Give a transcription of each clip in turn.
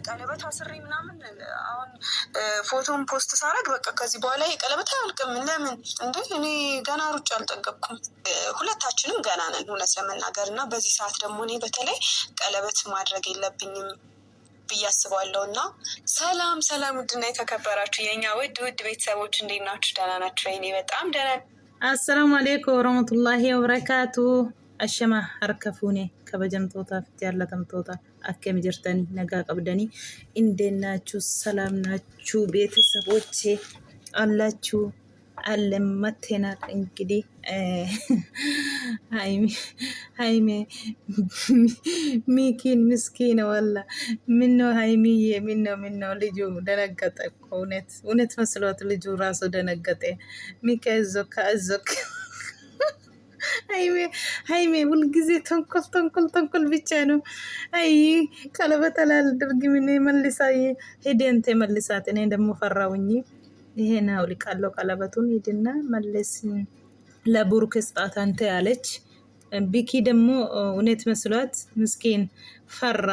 ቀለበት አስሬ ምናምን አሁን ፎቶን ፖስት ሳረግ በቃ ከዚህ በኋላ ቀለበት አያልቅም። ለምን እንዴ? እኔ ገና ሩጭ አልጠገብኩም። ሁለታችንም ገና ነን እውነት ለመናገር እና በዚህ ሰዓት ደግሞ እኔ በተለይ ቀለበት ማድረግ የለብኝም ብዬ አስባለሁ። እና ሰላም ሰላም፣ ውድና የተከበራችሁ የእኛ ውድ ቤተሰቦች እንዴት ናችሁ? ደህና ናችሁ? እኔ በጣም ደህና። አሰላሙ አለይኩም ወረህመቱላሂ ወበረካቱ። አሸማ ሀርከፉኔ ከበጀምቶታ ፍት ያለተምቶታ አከም ጅርተኒ ነጋ ቀብደኒ እንዴት ናችሁ? ሰላም ናችሁ? ቤተሰቦቼ አላችሁ? አለመተናል እንግዲህ ሃይሜ ሚኪን ምስኪን ወላ ምነው ሃይሚዬ ምነው ልጁ ደነገጠ እኮ እውነት መስሎት ልጁ ራሱ ደነገጠ። ሚኪ አይዞክ ሃይሜ ሁልጊዜ ተንኮል ብቻ ነው። አይ ቀለበት አላደርግ ምን መልሳ ሄደንተ መልሳት። እኔ ደግሞ ፈራውኝ። ይሄን አውልቃለሁ ቀለበቱን ሂድና መለስ ለቡሩክ ስጣት አንተ ያለች። ቢኪ ደግሞ እውነት መስሏት ምስኪን ፈራ።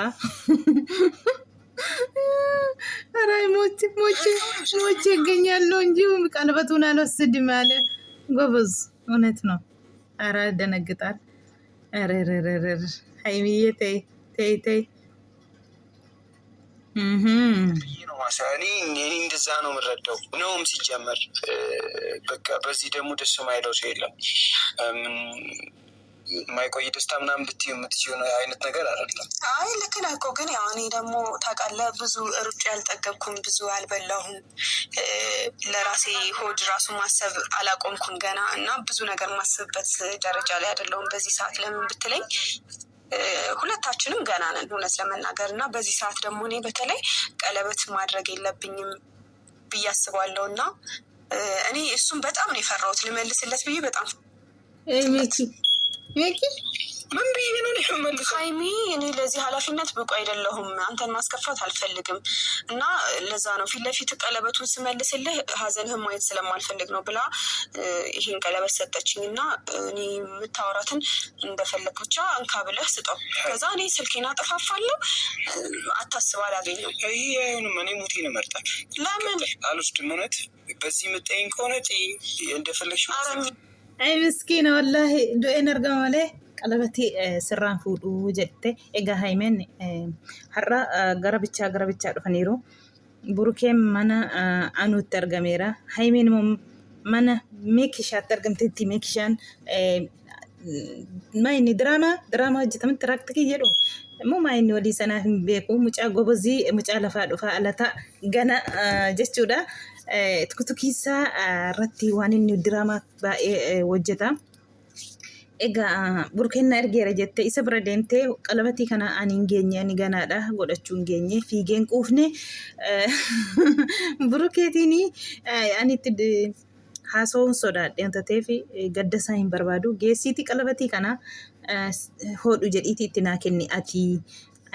አራይ ሞቼ ይገኛለሁ እንጂ ቀለበቱን አልወስድም አለ። ጎበዝ እውነት ነው። አራ ደነግጣል። አረረረረ ሃይሚዬ ተይ እኔ እንደዛ ነው የምረዳው ነውም ሲጀመር በቃ በዚህ ደግሞ ደስ ማይለው ሰው የለም። ማይቆይ ደስታ ምናምን ብትዩ የምትችይው አይነት ነገር አይደለም። አይ ልክ ነህ እኮ ግን ያው እኔ ደግሞ ታውቃለህ ብዙ ሩጭ ያልጠገብኩም ብዙ አልበላሁም። ለራሴ ሆድ ራሱ ማሰብ አላቆምኩም ገና እና ብዙ ነገር ማስብበት ደረጃ ላይ አይደለሁም በዚህ ሰዓት። ለምን ብትለኝ ሁለታችንም ገና ነን እውነት ለመናገር እና በዚህ ሰዓት ደግሞ እኔ በተለይ ቀለበት ማድረግ የለብኝም ብዬ አስባለሁ። እና እኔ እሱም በጣም ነው የፈራሁት ልመልስለት ብዬ በጣም ሚኪ ምን ብዬ ነው መልስ ሃይሚ እኔ ለዚህ ኃላፊነት ብቁ አይደለሁም። አንተን ማስከፋት አልፈልግም እና ለዛ ነው ፊት ለፊት ቀለበቱን ስመልስልህ ሀዘንህን ማየት ስለማልፈልግ ነው ብላ ይሄን ቀለበት ሰጠችኝ። እና እኔ የምታወራትን እንደፈለግ ብቻ እንካ ብለህ ስጠው። ከዛ እኔ ስልኬን አጠፋፋለሁ። አታስብ አላገኘው። ይሄንም እኔ ሙቴን እመርጣለሁ። ለምን አልወስድም? እውነት በዚህ የምጠይኝ ከሆነ እንደፈለግሽ። አይ ምስኪን ወላሂ ዱኤን አርገማለ ቀለበቴ ስራን ፉዱ ጀቴ ኤጋ ሃይሜን ሀራ ገረብቻ ዱፈኒሩ ቡሩኬም መና አኑት አርገሜራ ሃይሜን መና ሜክሻት አርገምቴቲ ሜክሻን ማይኒ ድራማ ጅተምን ትራክትክ እየዱ ሞ ማይኒ ወዲ ሰናፍ ቤኩ ሙጫ ጎበዚ ሙጫ ለፋ ዱፋ አለታ ገና ጀቹዳ ትኩቱኪሳ ረቲ ዋኒን ድራማ ወጀታ ኤጋ ቡሩኬና ኤርጌራ ጀቴ ኢሰ ብረ ደምቴ ቀለበቲ ከና አኒንጌኘ ኒገናዳ ጎደቹን ጌኘ ፊጌን ቁፍኔ ቡሩኬቲኒ አኒት ሃሶውን ሶዳዴ እንተቴፊ ገደሳይን በርባዱ ጌሲቲ ቀለበቲ ከና ሆዱ ጀዲቲ ኢትናከኒ አቲ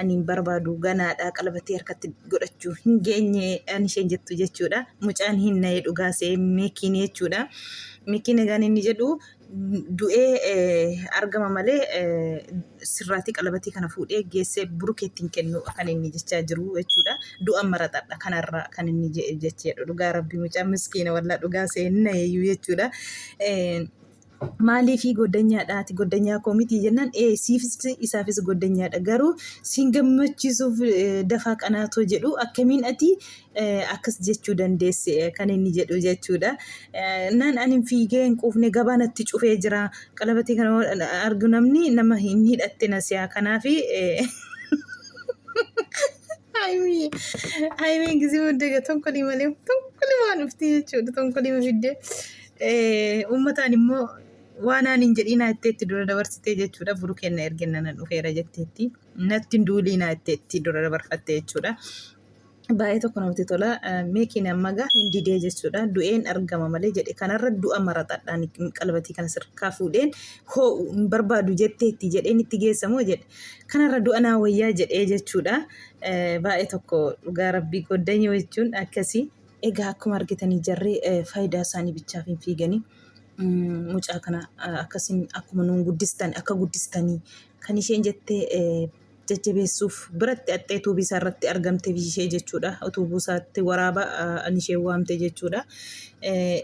አኒን በርባዱ ገናዳ ቀለበቲ harkatti godhachuu hin geenye anishen jettu jechuudha. Mucaan hinna dhugaase meekiin jechuudha. Meekiin egaan inni jedhu du'ee argama malee sirraati qalabatii kana fuudhee geessee burukeettiin kennu kan inni jechaa jiru jechuudha. Du'a maratadha kanarra kan inni jecheedha. Dhugaa rabbi mucaan miskiina walla dhugaa seenna jechuudha. Maaliif goddanyaadhaati goddanyaa koomitii jennaan siifis isaafis goddanyaadha garuu siin gammachiisuuf dafaa qanaatoo jedhu akkamiin ati akkas jechuu dandeesse kan inni jedhu jechuudha. Naan ani fiigeen quufne gabaanatti cufee jira qalabatii kana argu namni nama hin hidhatte nasiyaa kanaafi ሃይሜን ጊዜ ወደገ ተንኮሊ ማን ufti jechuudha. Tonkolii fidde uummataan immoo waanaan hin jedhiina itteetti dura dabarsitee jechuudha. Burukeena ergennan dhufeera jetteetti natti duuliina itteetti dura dabarfatte jechuudha. Baay'ee tokko namatti tola. Meekiin ammaga hin didee jechuudha. Du'een argama malee jedhe kanarra du'a maratadhaan qalabatii kana sirkaa fuudheen hoo barbaadu jetteetti jedheen itti geessamoo jedhe kanarra du'a naa wayyaa jedhee jechuudha. Baay'ee tokko dhugaa rabbii goddanya jechuun akkasii. Egaa akkuma argitanii jarree faayidaa isaanii bichaaf hin fiiganii mucaa kana akkasiin akkuma nuun guddistan akka guddistanii kan isheen jettee jajjabeessuuf biratti axxeetuu bisaarratti argamte ishee jechuudha. Utubuusaatti waraaba ani ishee waamte jechuudha.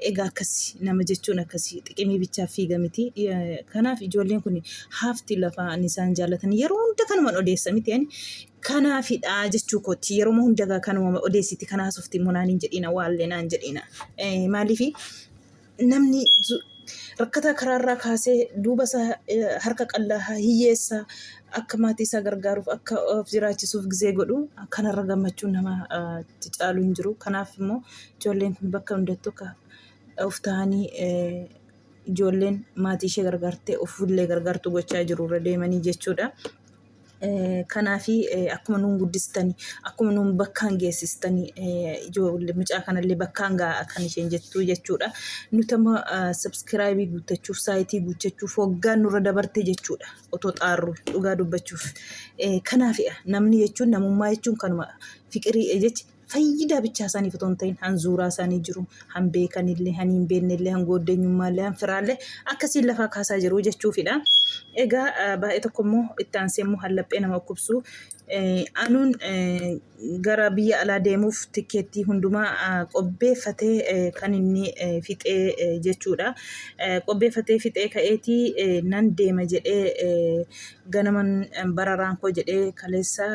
Egaa akkasi nama jechuun akkasi xiqimii bichaaf fiiga miti. Kanaaf ijoolleen kun haafti lafaa ani isaan jaallatan yeroo hunda kanumaan odeessa miti ani kanaafidha jechuu kooti yeroo hunda kanuma odeessiti kanaas ufti munaaniin jedhina waallee naan jedhina. Maaliifi namni rakkata karaarraa kaasee duuba isaa harka qal'aa hiyyeessa akka maatii isaa gargaaruuf akka of jiraachisuuf gizee godhu kanarra gammachuun nama caalu hin jiru. Kanaaf immoo ijoolleen kun bakka hundattuu akka of ta'anii ijoolleen maatii ishee gargaartee ofillee gargaartu gochaa jiru irra deemanii jechuudha. Kanaafi akkuma nuun guddistanii akkuma nuun bakkaan geessistanii ijoollee mucaa kanallee bakkaan ga'a kan isheen jettu jechuudha. Nuti amma subscribe guuttachuuf saayitii guuttachuuf hoggaan nurra dabarte jechuudha. Otoo xaarru dhugaa dubbachuuf. Kanaafi namni jechuun namummaa jechuun kanuma fiqirii jechi fayyidaa bichaa isaaniif otoo hin ta'in hanzuuraa isaanii jiru. Han beekanillee, han hin beeknellee, han gooddeenyummaallee, han firaallee akkasiin lafaa kaasaa jiru jechuufidha. Egaa baay'ee tokko immoo itti aansee immoo hallaphee nama dhukkubsu. Anuun gara biyya alaa deemuuf tikeettii hundumaa qopheeffatee kan inni fixee jechuudha. Qopheeffatee fixee ka'eetii nan deema jedhee ganaman bararaan koo jedhee kaleessa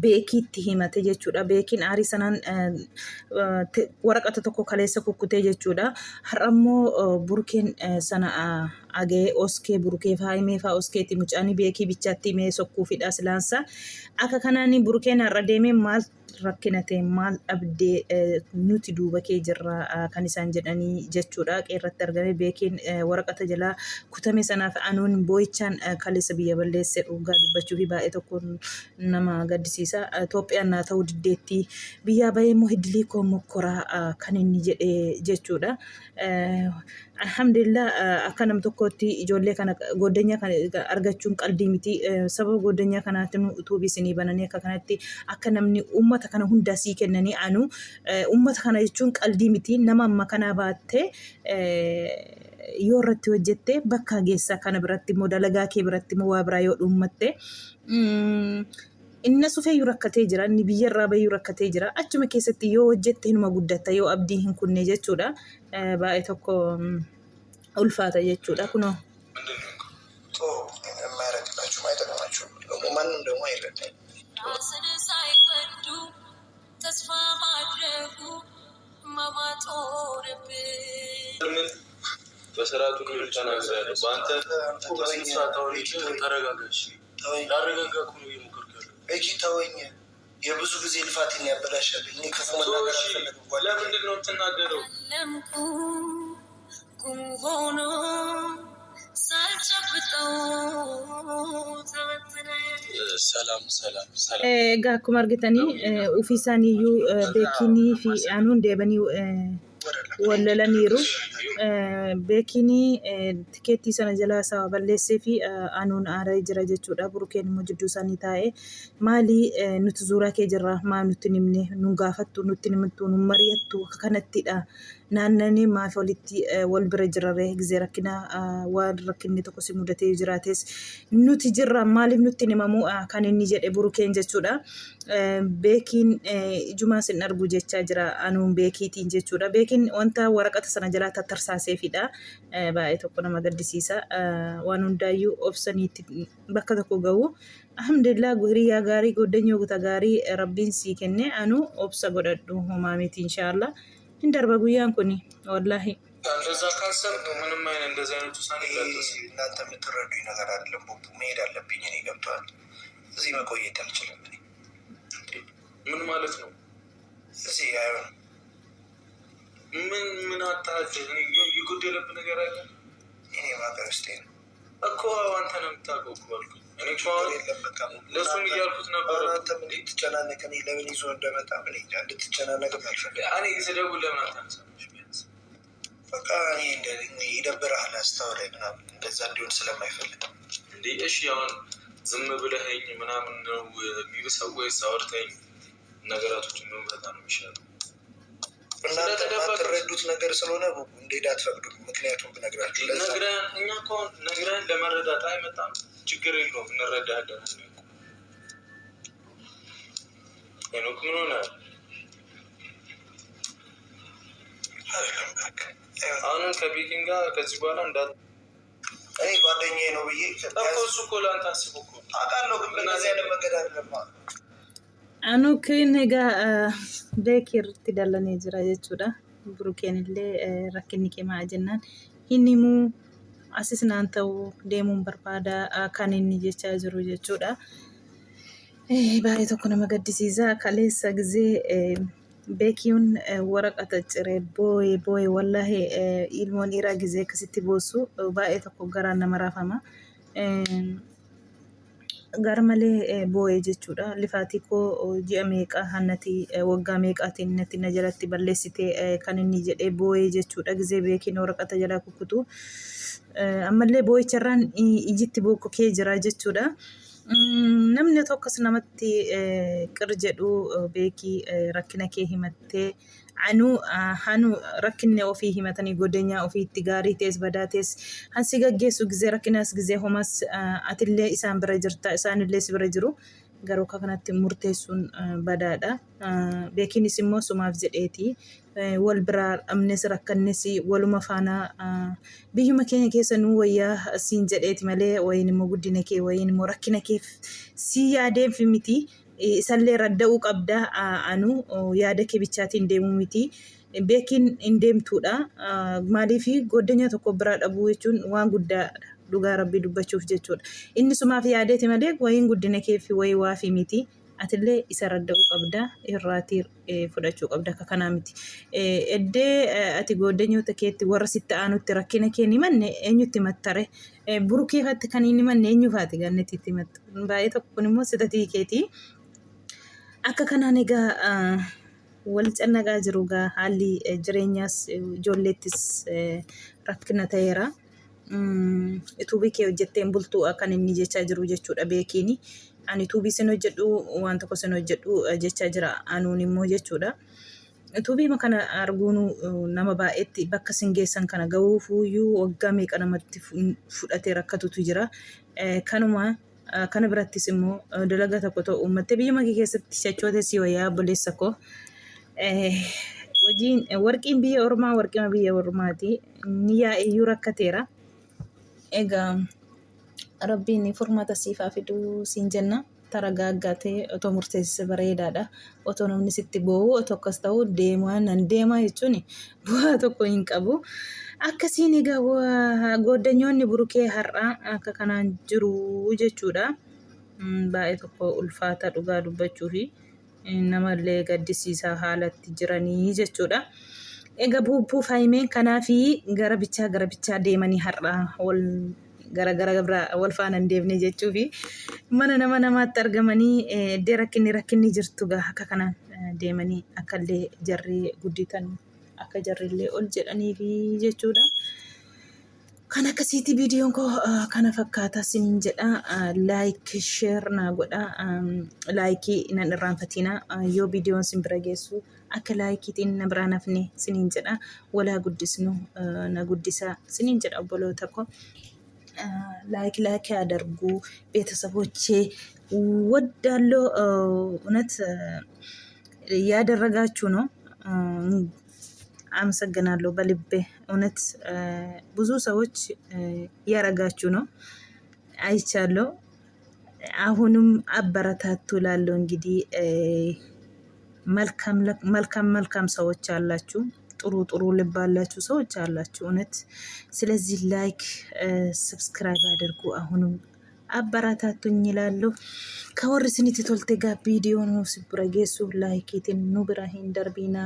beekiitti himate jechuudha. Beekiin aarii sanaan waraqata tokko kaleessa kukkutee jechuudha. Har'ammoo burkeen sana agee oskee burkee faayimee faa oskeetti mucaanii beekii bichaatti himee sokkuufidha silaansa. Akka kanaan burkeen har'a deemee maal rakkinate maal dhabdee nuti duuba kee jirra kan isaan jedhanii jechuudha. Qeerratti argame beekiin waraqata jalaa kutame sanaaf anuun boo'ichaan kaleessa biyya balleesse dhugaa dubbachuu fi baay'ee tokko nama gaddisiisa. Itoophiyaan naa ta'uu diddeetti biyyaa bahee immoo hidilii koo mokkoraa kan inni jedhee jechuudha. Alhamdulillah akka nam tokkotti ijoollee kana goddanyaa kana argachuun qalbii miti. Sababa goddanyaa kanaatiin utuu bisinii bananii akka kanatti akka namni uummata kana hundaa sii kennanii anu uummata kana jechuun qalbii miti. Nama amma kanaa baattee yoo irratti hojjette bakka geessaa kana biratti immoo dalagaa kee biratti immoo waa biraa yoo dhuunfatte inni sufeeyyuu rakkatee jira. Inni biyyarraa bayyuu rakkatee jira. Achuma keessatti yoo hojjette hinuma guddatta yoo abdii hin kunne jechuudha. Baay'ee tokko ulfaata jechuudha. Kunoo በስርዓቱ ተናግሬያለሁ። በአንተ በስንት ተረጋጋሽ ላረጋጋ እኮ ነው እየሞከርኩ ያለው። እጂ ተወኝ። የብዙ ጊዜ ልፋቴን ያበላሻልኝ። እኔ ክፉ መናገር አልፈልግም። ለምንድን ነው የምትናገረው? ሰላም ሰላም ሰላም። Egaa akkuma argitanii ofii isaaniiyyuu beekinii fi aanuun deebanii wallolaniiru. Beekinii tikeettii sana jalaa isaa balleessee fi aanuun aaraa jira jechuudha. Burkeen immoo jidduu isaanii taa'ee maali nuti suuraa kee jirra maal nutti himne nu gaafattu nutti himtu nu mari'attu akka kanattidha. Naannanii maaf walitti wal bira jiraree gizee rakkina waan rakkinni tokko si mudatee jiraates nuti jirra maaliif nutti himamu kan inni jedhe burkeen jechuudha. Beekiin ijumaa sin argu jechaa jira anuun beekiitiin jechuudha. Beekiin wanta waraqata sana jalaa tattarsaasefidha. Baay'ee tokko nama gaddisiisa. Waan hundaayyuu obsaniitti bakka tokko ga'u. Alhamdulillah hiriyaa gaarii goddenyoo guuta gaarii rabbiin sii kenne anu obsa godhadhu homaa miti inshaallah. Hindarba guyyaan kuni wallahi እንደዛ ካሰብክ ምንም አይነት እንደዚህ አይነት ውሳኔ እንዳትወስድ። እናንተ የምትረዱኝ ነገር አይደለም። ቦቡ መሄድ አለብኝ። እኔ ገብቶሃል። እዚህ መቆየት አልችልም። እኔ ምን ማለት ነው? እዚህ አይሆንም። ምን አታጅ እኔ የጎደለብህ ነገር አለ? እኔ ማገር ውስጤ ነው እኮ አንተ ነው የምታውቀው እኮ አልኩኝ። እኔ ለእሱም እያልኩት ነበር። አንተ ምን ትጨናነቅ? እኔ ለምን ይዞ እንደመጣ ምን እንጃ። እንድትጨናነቅ አልፈልግም። እኔ ስደውል ለምን አታነሳም? በቃ እኔ ይደብርሃል። አስተውለኝ ምናምን እንደዛ እንዲሆን ስለማይፈልግ እንዴ። እሺ አሁን ዝም ብለኸኝ ምናምን ነው የሚብሰው ወይስ አውርተኝ ነገራቶችን መምረጥ ነው የሚሻለው? እናንተ የማትረዱት ነገር ስለሆነ እንዴት አትፈቅዱም? ምክንያቱም ብነግራችሁ እኛ እኮ ነግረን ለመረዳት አይመጣም። ችግር የለውም እንረዳለን። ሄኖክ ምን ሆነ? አሁንም ከቤኪን ጋር ከዚህ በኋላ እኔ ጓደኛዬ ነው ብዬ እሱ እኮ ለአንተ አስቦ እኮ አውቃለሁ፣ ግን በእነዚህ አይነት መንገድ አይደለም። Anuukiin egaa beekii irratti dallanee jira jechuudha. Burukeen illee rakkinni kee maal jennaan inni immoo asis naan ta'uu deemuun barbaada kan inni jechaa jiru jechuudha. Baay'ee tokko nama gaddisiisa. Kaleessa gizee beekiin waraqata ciree boo'ee wallaahi ilmoon dhiiraa gizee akkasitti boossu baay'ee tokko garaan nama raafama. Garmalee boo'ee jechuudha. Lifaatii koo ji'a meeqa hannati waggaa meeqaatiin natti na jalatti balleessitee kan inni jedhee boo'ee jechuudha. Gizee beekiin waraqata jalaa kukkutu. Ammallee boo'icharraan ijitti bokkokee jira jechuudha. Namni tokkos namatti qir jedhu beekii rakkina kee himattee hanu rakkinne ofii himatanii godeenyaa ofiitti gaarii ta'es badaa ta'es hansi gaggeessu gizee rakkinas gizee homas atillee isaan bira jirta isaanillee si bira jiru garuu kanatti murteessuun badaadha. Beekiinis immoo sumaaf jedheeti wal biraa amnes rakkannes waluma faana biyyuma keenya keessa nu wayyaa siin jedheeti malee wayin immoo guddina kee wayin immoo rakkina keef si yaadeef miti. Isallee radda'uu qabda anu yaada kee bichaatiin deemuu miti. Beekiin hin deemtuudha. Maaliif goddeenya tokko biraa dhabuu jechuun waan guddaadha. Dhugaa rabbii dubbachuuf jechuudha. Inni sumaaf yaadeeti malee wayin guddina keef wayi waafi miti. Atillee isa radda'uu qabda. Irraatii fudhachuu qabda akka kanaa miti. Eddee ati goddeenyoota keetti warra sitti aanutti rakkina kee ni manne eenyutti mattare. Burukeefatti kan inni manne eenyufaati gannetti himattu. Baay'ee tokko kun immoo sitatii keetii. Akka kanaan egaa wal cannaqaa jiru gaa haalli jireenyaas ijoolleettis rakkina ta'eera. Ituubii kee hojjetteen bultuu kan inni jechaa jiru jechuudha beekiini. Ani ituubii sin hojjedhu waan tokko sin hojjedhu jechaa jira anuun immoo jechuudha. Ituubii kana arguun nama baay'eetti bakka sin geessan kana gahuufuyyuu waggaa meeqa namatti fudhatee rakkatutu jira. Kanuma kana birattis immoo dalagaa tokko ta'u uummattee biyya makee keessatti shachoota si wayyaa obboleessa koo wajjin warqiin biyya ormaa warqima biyya ormaati ni yaa'iyyuu rakkateera. Egaa rabbiin furmaata siifaa fiduu siin jenna. Taragaaggaatee otoo murteessise bareedaadha. Otoo namni sitti boo'u otoo akkas ta'u deemaa jechuun bu'aa tokko hin qabu. Akkasiin egaa goddanyoonni burukee har'aa akka kanaan jiru jechuudha. Baay'ee tokko ulfaata dhugaa dubbachuu fi namallee gaddisiisaa haalatti jiranii jechuudha. Egaa bubbuu faayimeen kanaa fi gara bichaa deemanii har'aa gara wal faana hin deemne jechuu fi mana namaatti argamanii iddoo rakkinni jirtu akka kanaan deemanii akkallee jarri gudditan akka jarrillee ol jedhanii fi jechuudha. Kan akkasiiti viidiyoon koo kana fakkaata siniin jedha. Laayik sheer naa godha. Laayikii nan irraanfatina yoo viidiyoon sin bira geessu akka laayikiitiin na biraan hafne siniin jedha. Walaa guddisnu na guddisa siniin jedha obboloota koo. ላይክ ያደርጉ ቤተሰቦቼ ወዳለው እውነት ያደረጋችሁ ነው። አመሰግናለሁ በልቤ እውነት ብዙ ሰዎች ያረጋችሁ ነው አይቻለሁ። አሁንም አበረታቱ ላለው እንግዲህ መልካም ሰዎች አላችሁ። ጥሩ ልብ አላችሁ ሰዎች አላችሁ እውነት። ስለዚህ ላይክ ሰብስክራይብ አድርጉ። አሁንም አበረታቱኝ ይላሉ። ከወርስኒት ቶልቴ ጋር ቪዲዮ ነው ሲብረጌሱ ላይክትን ኑ ብራሂን ደርቢና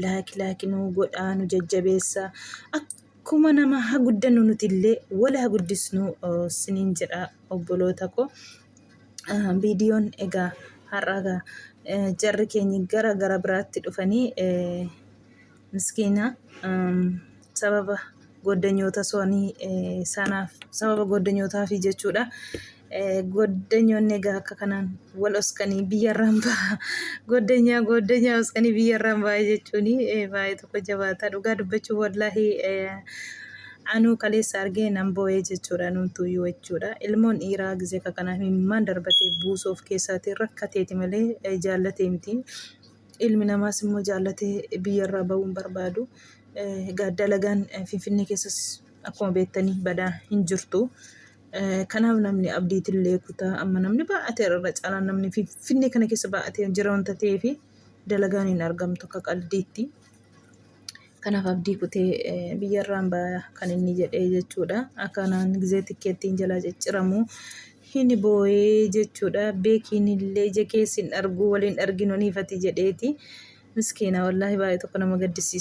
ላይክ ነው ጎዳኑ ጀጀቤሳ አኩማ ነማ ጉደኑ ኑትሌ ወላ ጉድስኑ ስኒን ጀዳ ኦቦሎታኮ ቪዲዮን ኤጋ ሀራጋ ጀር ኬኝ ገራ ብራት ዱፈኒ miskiina sababa goddanyoota soonii sanaaf sababa goddanyootaafi jechuudha. Goddanyoonni egaa akka kanaan wal oskanii biyyarraan ba'a. Goddanyaa oskanii biyyarraan ba'a jechuun baay'ee tokko jabaata. Dhugaa dubbachuu wallaahi anuu kaleessa argee nan boo'ee jechuudha numtuyyuu jechuudha. Ilmoon dhiiraa gisee kakanaaf himmaan darbatee buusoo of keessaatii rakkateeti malee jaallatee miti. Ilmi namaas immoo jaallatee biyyarraa ba'uun barbaadu. Dalagaan Finfinnee keessas akkuma beektanii badaa hin jirtu. Kanaaf namni abdiitillee kutaa amma namni baay'atee irra caalaan namni Finfinnee kana keessa baay'atee jira wanta ta'eef dalagaan hin argamtu akka qaldiitti. Kanaaf abdii kutee biyyarraan ba'a kan inni jedhee jechuudha. Akkanaan gisee tikkeettiin jalaa cicciramu hin boo'ee jechuudha. Beekiin illee ija keessi hin argu waliin arginu niifati jedheeti. Miskiina wallaahi baay'ee tokko nama gaddisiisa.